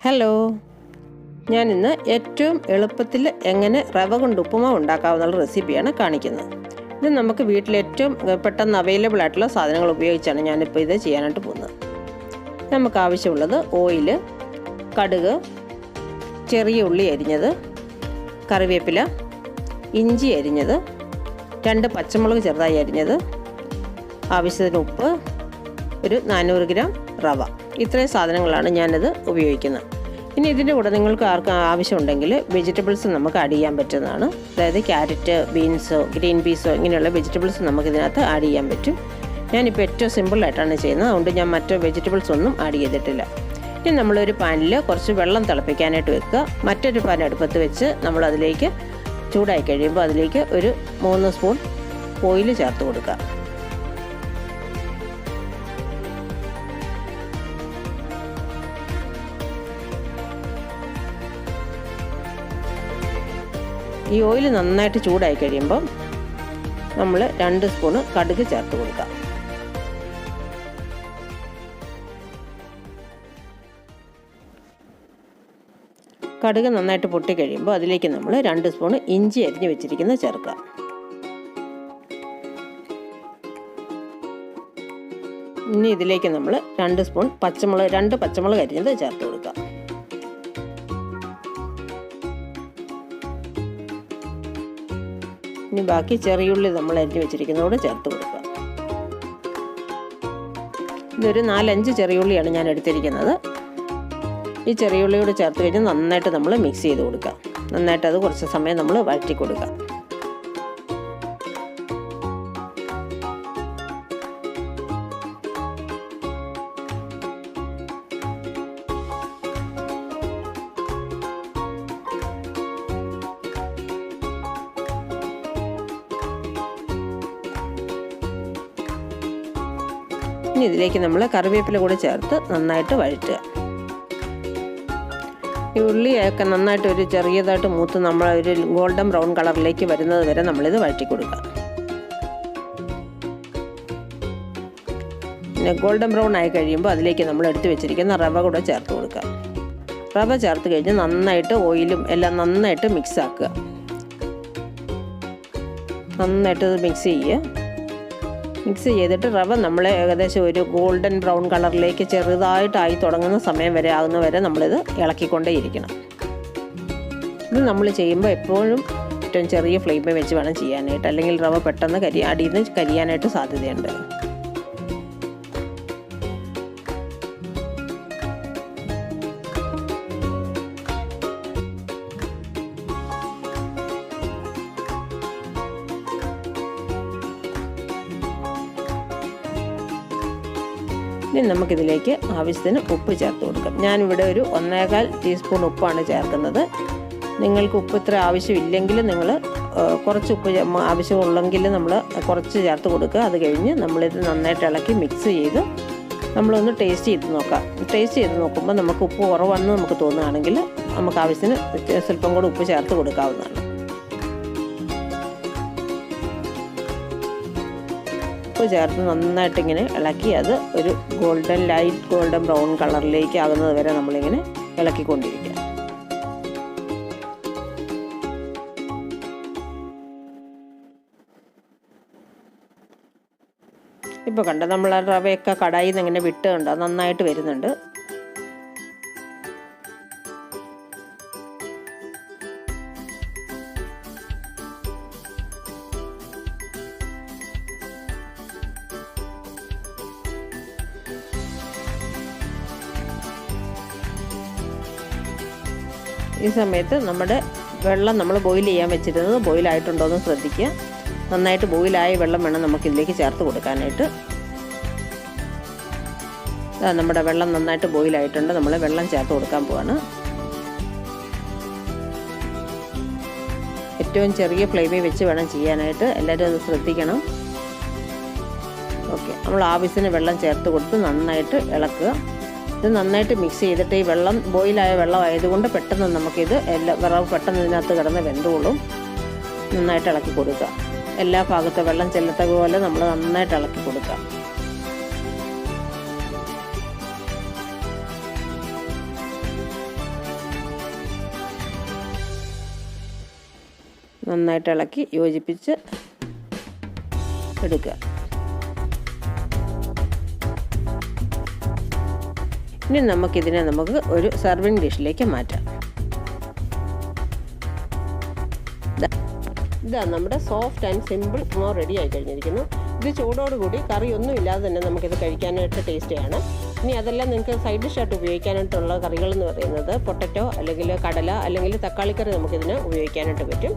Hello, ഞാനിന്ന് ഏറ്റവും എളുപ്പത്തിൽ എങ്ങനെ റവ കൊണ്ട് ഉപ്പുമാവ് ഉണ്ടാക്കാവുന്ന റെസിപ്പിയാണ് കാണിക്കുന്നത്. ഇത് നമുക്ക് വീട്ടിൽ ഏറ്റവും പെട്ടെന്ന് അവൈലബിൾ ആയിട്ടുള്ള സാധനങ്ങൾ ഉപയോഗിച്ചാണ് ഞാനിപ്പോൾ ഇത് ചെയ്യാനായിട്ട് പോകുന്നത്. നമുക്ക് ആവശ്യമുള്ളത് ഓയിൽ, കടുക്, ചെറിയ ഉള്ളി അരിഞ്ഞത്, കറിവേപ്പില, ഇഞ്ചി അരിഞ്ഞത്, 2 പച്ചമുളക് ചെറുതായി അരിഞ്ഞത്, ആവശ്യത്തിന് ഉപ്പ്, ഒരു 400 ഗ്രാം റവ. ഇത്രയും സാധനങ്ങളാണ് ഞാനത് ഉപയോഗിക്കുന്നത്. ഇനി ഇതിൻ്റെ കൂടെ നിങ്ങൾക്ക് ആർക്കും ആവശ്യമുണ്ടെങ്കിൽ വെജിറ്റബിൾസ് നമുക്ക് ആഡ് ചെയ്യാൻ പറ്റുന്നതാണ്. അതായത് ക്യാരറ്റ്, ബീൻസോ ഗ്രീൻ പീസോ ഇങ്ങനെയുള്ള വെജിറ്റബിൾസ് നമുക്കിതിനകത്ത് ആഡ് ചെയ്യാൻ പറ്റും. ഞാനിപ്പോൾ ഏറ്റവും സിമ്പിളായിട്ടാണ് ചെയ്യുന്നത്, അതുകൊണ്ട് ഞാൻ മറ്റ് വെജിറ്റബിൾസ് ഒന്നും ആഡ് ചെയ്തിട്ടില്ല. ഇനി നമ്മളൊരു പാനിൽ കുറച്ച് വെള്ളം തിളപ്പിക്കാനായിട്ട് വെക്കുക. മറ്റൊരു പാൻ അടുപ്പത്ത് വെച്ച് നമ്മളതിലേക്ക് ചൂടായി കഴിയുമ്പോൾ അതിലേക്ക് ഒരു 3 സ്പൂൺ ഓയിൽ ചേർത്ത് കൊടുക്കുക. ഈ ഓയിൽ നന്നായിട്ട് ചൂടായി കഴിയുമ്പം നമ്മൾ 2 സ്പൂണ് കടുക് ചേർത്ത് കൊടുക്കാം. കടുക് നന്നായിട്ട് പൊട്ടിക്കഴിയുമ്പോൾ അതിലേക്ക് നമ്മൾ 2 സ്പൂണ് ഇഞ്ചി അരിഞ്ഞ് വെച്ചിരിക്കുന്നത് ചേർക്കുക. ഇനി ഇതിലേക്ക് നമ്മൾ 2 സ്പൂൺ പച്ചമുളക്, 2 പച്ചമുളക് അരിഞ്ഞത് ചേർത്ത് കൊടുക്കുക. ഇനി ബാക്കി ചെറിയുള്ളി നമ്മൾ അരിഞ്ഞ് വെച്ചിരിക്കുന്നതോടെ ചേർത്ത് കൊടുക്കുക. ഇതൊരു 4-5 ചെറിയുള്ളിയാണ് ഞാൻ എടുത്തിരിക്കുന്നത്. ഈ ചെറിയുള്ളിയോട് ചേർത്ത് കഴിഞ്ഞ് നന്നായിട്ട് നമ്മൾ മിക്സ് ചെയ്ത് കൊടുക്കുക. നന്നായിട്ട് അത് കുറച്ച് സമയം നമ്മൾ വഴറ്റി കൊടുക്കുക. ഇനി ഇതിലേക്ക് നമ്മൾ കറിവേപ്പില കൂടി ചേർത്ത് നന്നായിട്ട് വഴറ്റുക. ഈ ഉള്ളിയൊക്കെ നന്നായിട്ട് ഒരു ചെറിയതായിട്ട് മൂത്ത് നമ്മൾ ഒരു ഗോൾഡൻ ബ്രൗൺ കളറിലേക്ക് വരുന്നത് വരെ നമ്മളിത് വഴറ്റി കൊടുക്കുക. പിന്നെ ഗോൾഡൻ ബ്രൗൺ ആയി കഴിയുമ്പോൾ അതിലേക്ക് നമ്മൾ എടുത്ത് വെച്ചിരിക്കുന്ന റവ കൂടെ ചേർത്ത് കൊടുക്കുക. റവ ചേർത്ത് കഴിഞ്ഞ് നന്നായിട്ട് ഓയിലും എല്ലാം നന്നായിട്ട് മിക്സ് ആക്കുക. നന്നായിട്ട് മിക്സ് ചെയ്യുക. മിക്സ് ചെയ്തിട്ട് റവ നമ്മൾ ഏകദേശം ഒരു ഗോൾഡൻ ബ്രൗൺ കളറിലേക്ക് ചെറുതായിട്ടായി തുടങ്ങുന്ന സമയം വരെ ആകുന്ന വരെ നമ്മളിത് ഇളക്കിക്കൊണ്ടേയിരിക്കണം. ഇത് നമ്മൾ ചെയ്യുമ്പോൾ എപ്പോഴും ഏറ്റവും ചെറിയ ഫ്ലെയിമിൽ വെച്ച് വേണം ചെയ്യാനായിട്ട്, അല്ലെങ്കിൽ റവ പെട്ടെന്ന് അടിയിൽ നിന്ന് കരിയാനായിട്ട് സാധ്യതയുണ്ട്. ഇനി നമുക്കിതിലേക്ക് ആവശ്യത്തിന് ഉപ്പ് ചേർത്ത് കൊടുക്കാം. ഞാനിവിടെ ഒരു 1.25 ടീസ്പൂൺ ഉപ്പാണ് ചേർക്കുന്നത്. നിങ്ങൾക്ക് ഉപ്പ് ഇത്ര ആവശ്യമില്ലെങ്കിൽ നിങ്ങൾ കുറച്ച് ഉപ്പ് ആവശ്യമുള്ളെങ്കിൽ നമ്മൾ കുറച്ച് ചേർത്ത് കൊടുക്കുക. അത് കഴിഞ്ഞ് നമ്മളിത് നന്നായിട്ട് ഇളക്കി മിക്സ് ചെയ്ത് നമ്മളൊന്ന് ടേസ്റ്റ് ചെയ്ത് നോക്കാം. ടേസ്റ്റ് ചെയ്ത് നോക്കുമ്പോൾ നമുക്ക് ഉപ്പ് കുറവാണെന്ന് നമുക്ക് തോന്നുകയാണെങ്കിൽ നമുക്ക് ആവശ്യത്തിന് സ്വല്പം കൂടെ ഉപ്പ് ചേർത്ത് കൊടുക്കാവുന്നതാണ്. ഉപ്പ് ചേർത്ത് നന്നായിട്ട് ഇങ്ങനെ ഇളക്കി അത് ഒരു ലൈറ്റ് ഗോൾഡൻ ബ്രൗൺ കളറിലേക്ക് ആകുന്നത് വരെ നമ്മളിങ്ങനെ ഇളക്കിക്കൊണ്ടിരിക്കുക. ഇപ്പോൾ കണ്ട നമ്മൾ റവയൊക്കെ കടായിൽ നിന്ന് ഇങ്ങനെ വിട്ട് കണ്ടോ നന്നായിട്ട് വരുന്നുണ്ട്. ഈ സമയത്ത് നമ്മുടെ വെള്ളം നമ്മൾ ബോയിൽ ചെയ്യാൻ വെച്ചിരുന്നത് ബോയിലായിട്ടുണ്ടോ എന്ന് ശ്രദ്ധിക്കുക. നന്നായിട്ട് ബോയിലായ വെള്ളം വേണം നമുക്കിതിലേക്ക് ചേർത്ത് കൊടുക്കാനായിട്ട്. നമ്മുടെ വെള്ളം നന്നായിട്ട് ബോയിലായിട്ടുണ്ട്. നമ്മൾ വെള്ളം ചേർത്ത് കൊടുക്കാൻ പോവാണ്. ഏറ്റവും ചെറിയ ഫ്ലെയിമിൽ വെച്ച് വേണം ചെയ്യാനായിട്ട്, എല്ലാവരും അത് ശ്രദ്ധിക്കണം. ഓക്കെ, നമ്മൾ ആവശ്യത്തിന് വെള്ളം ചേർത്ത് കൊടുത്ത് നന്നായിട്ട് ഇളക്കുക. ഇത് നന്നായിട്ട് മിക്സ് ചെയ്തിട്ട് ഈ വെള്ളം ബോയിലായ വെള്ളം ആയതുകൊണ്ട് പെട്ടെന്ന് നമുക്കിത് വിറവ് പെട്ടെന്ന് ഇതിനകത്ത് കിടന്ന് വെന്തോളും. നന്നായിട്ട് ഇളക്കി കൊടുക്കുക. എല്ലാ ഭാഗത്തും വെള്ളം ചെല്ലത്തക പോലെ നമ്മൾ നന്നായിട്ട് ഇളക്കി കൊടുക്കുക. നന്നായിട്ട് ഇളക്കി യോജിപ്പിച്ച് എടുക്കുക. ഇനി നമുക്കിതിനെ ഒരു സർവിങ് ഡിഷിലേക്ക് മാറ്റാം. ഇതാ നമ്മുടെ soft and simple uppumavu ready ആയി കഴിഞ്ഞിരിക്കുന്നു. ഇത് ചൂടോടുകൂടി കറിയൊന്നും ഇല്ലാതെ തന്നെ നമുക്കിത് കഴിക്കാനായിട്ട് ടേസ്റ്റിയാണ്. ഇനി അതെല്ലാം നിങ്ങൾക്ക് സൈഡ് ഡിഷായിട്ട് ഉപയോഗിക്കാനായിട്ടുള്ള കറികൾ എന്ന് പറയുന്നത് പൊട്ടറ്റോ അല്ലെങ്കിൽ കടല അല്ലെങ്കിൽ തക്കാളിക്കറി നമുക്കിതിന് ഉപയോഗിക്കാനായിട്ട് പറ്റും.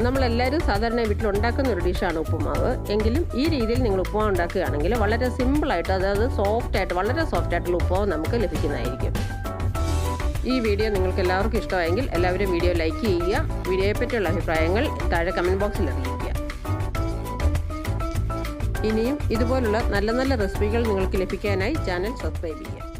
നമ്മളെല്ലാവരും സാധാരണ വീട്ടിലുണ്ടാക്കുന്ന ഒരു ഡിഷാണ് ഉപ്പുമാവ്. എങ്കിലും ഈ രീതിയിൽ നിങ്ങൾ ഉപ്പുമാവ് ഉണ്ടാക്കുകയാണെങ്കിൽ വളരെ സിമ്പിളായിട്ട്, അതായത് സോഫ്റ്റായിട്ട്, വളരെ സോഫ്റ്റായിട്ടുള്ള ഉപ്പുമാവ് നമുക്ക് ലഭിക്കുന്നതായിരിക്കും. ഈ വീഡിയോ നിങ്ങൾക്ക് എല്ലാവർക്കും ഇഷ്ടമായെങ്കിൽ എല്ലാവരും വീഡിയോ ലൈക്ക് ചെയ്യുക. വീഡിയോയെ പറ്റിയുള്ള അഭിപ്രായങ്ങൾ താഴെ കമൻറ്റ് ബോക്സിൽ അറിയിക്കുക. ഇനിയും ഇതുപോലുള്ള നല്ല നല്ല റെസിപ്പികൾ നിങ്ങൾക്ക് ലഭിക്കാനായി ചാനൽ സബ്സ്ക്രൈബ് ചെയ്യുക.